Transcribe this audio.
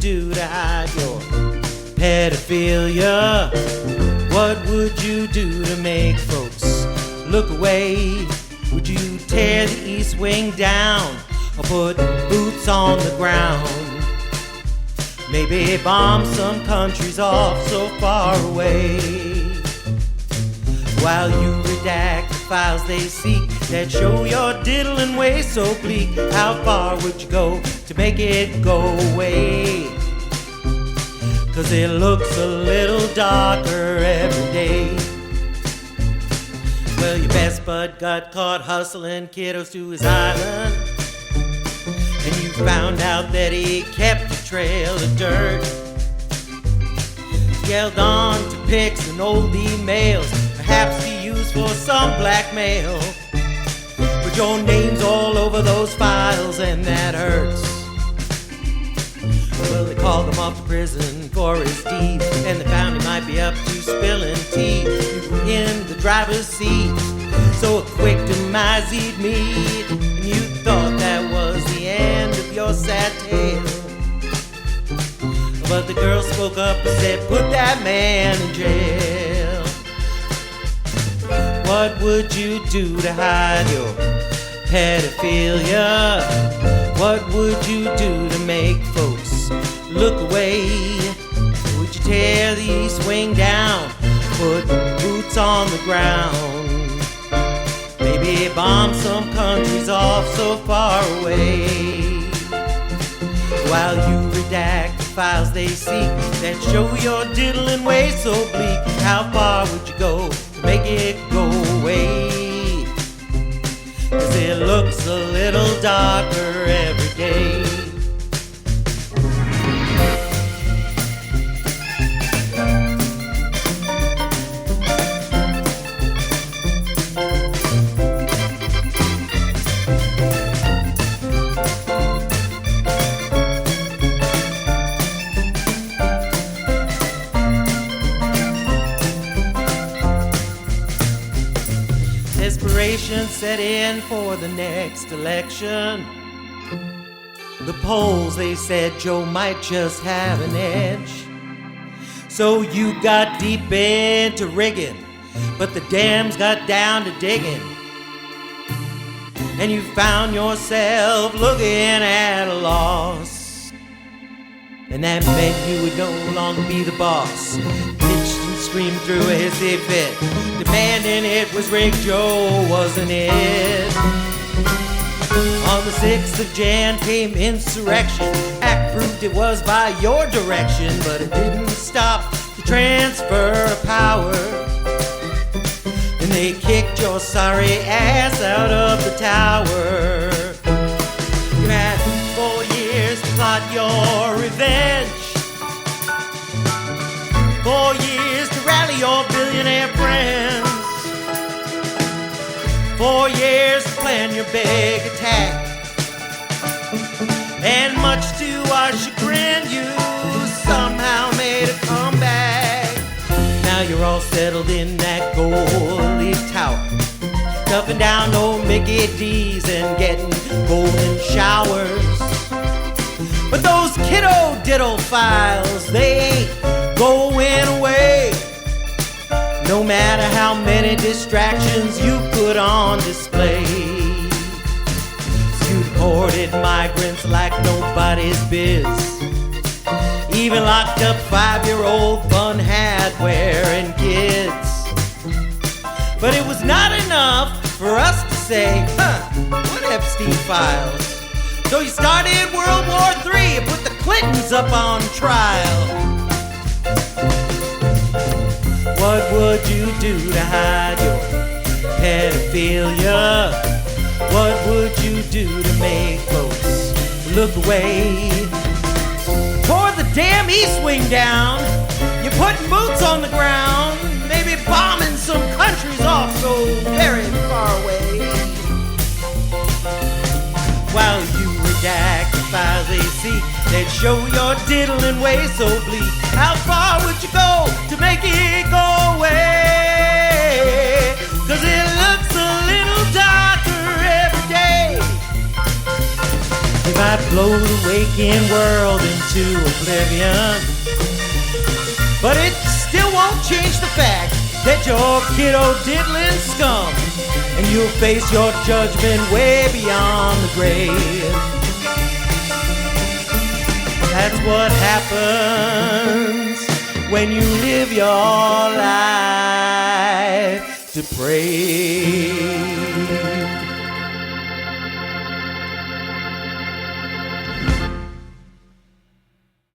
do to hide your pedophilia? What would you do to make folks look away? Would you tear the east wing down or put boots on the ground? Maybe bomb some countries off so far away, while you redact the files they seek that show your diddling ways so bleak. How far would you go to make it go away? 'Cause it looks a little darker every day. Well, your best bud got caught hustling kiddos to his island, and you found out that he kept a trail of dirt. He held on to pics and old emails, perhaps be used for some blackmail. But your name's all over those files and that hurts. Well, they called him off to prison for his deeds, and they found he might be up to spilling tea. You were in the driver's seat, so quick demise he'd meet, and you thought that was the end of your sad tale. But the girl spoke up and said, put that man in jail. What would you do to hide your pedophilia? What would you do to make folks look away? Would you tear the east wing down, put boots on the ground? Maybe bomb some countries off so far away, while you redact the files they seek that show your diddling ways so bleak. How far would you go to make it go away? 'Cause it looks a little darker every day. Desperation set in for the next election. The polls, they said Joe might just have an edge. So you got deep into rigging, but the dams got down to digging, and you found yourself looking at a loss. And that meant you would no longer be the boss. Pitched and screamed through a hissy fit, demanding it was rigged. Joe wasn't it. On the 6th of Jan came insurrection. Act proved it was by your direction, but it didn't stop the transfer of power. And they kicked your sorry ass out of the tower. You had 4 years to plot your revenge, 4 years to rally your billionaire friends, 4 years to plan your big attack, and much to our chagrin, you somehow made a comeback. Now you're all settled in that gold-leaf tower, stuffing down old Mickey D's and getting golden showers. But those kiddo diddle files, they ain't going away, no matter how many distractions you put on display. You deported migrants like nobody's biz, even locked up 5-year-old fun hat wearing kids. But it was not enough for us to say, what Epstein files? So you started World War III and put the Clintons up on trial. What would you do to hide your pedophilia? What would you do to make folks look away? Tore the damn east wing down, you're putting boots on the ground, maybe bombing some countries off so very far away, while you redact the files they seek that show your diddling ways so bleak. How far would you go to make it go away? 'Cause it looks a little darker every day. If I might blow the waking world into oblivion, but it still won't change the fact that you're kiddo diddling scum, and you'll face your judgment way beyond the grave. That's what happens when you live your life depraved.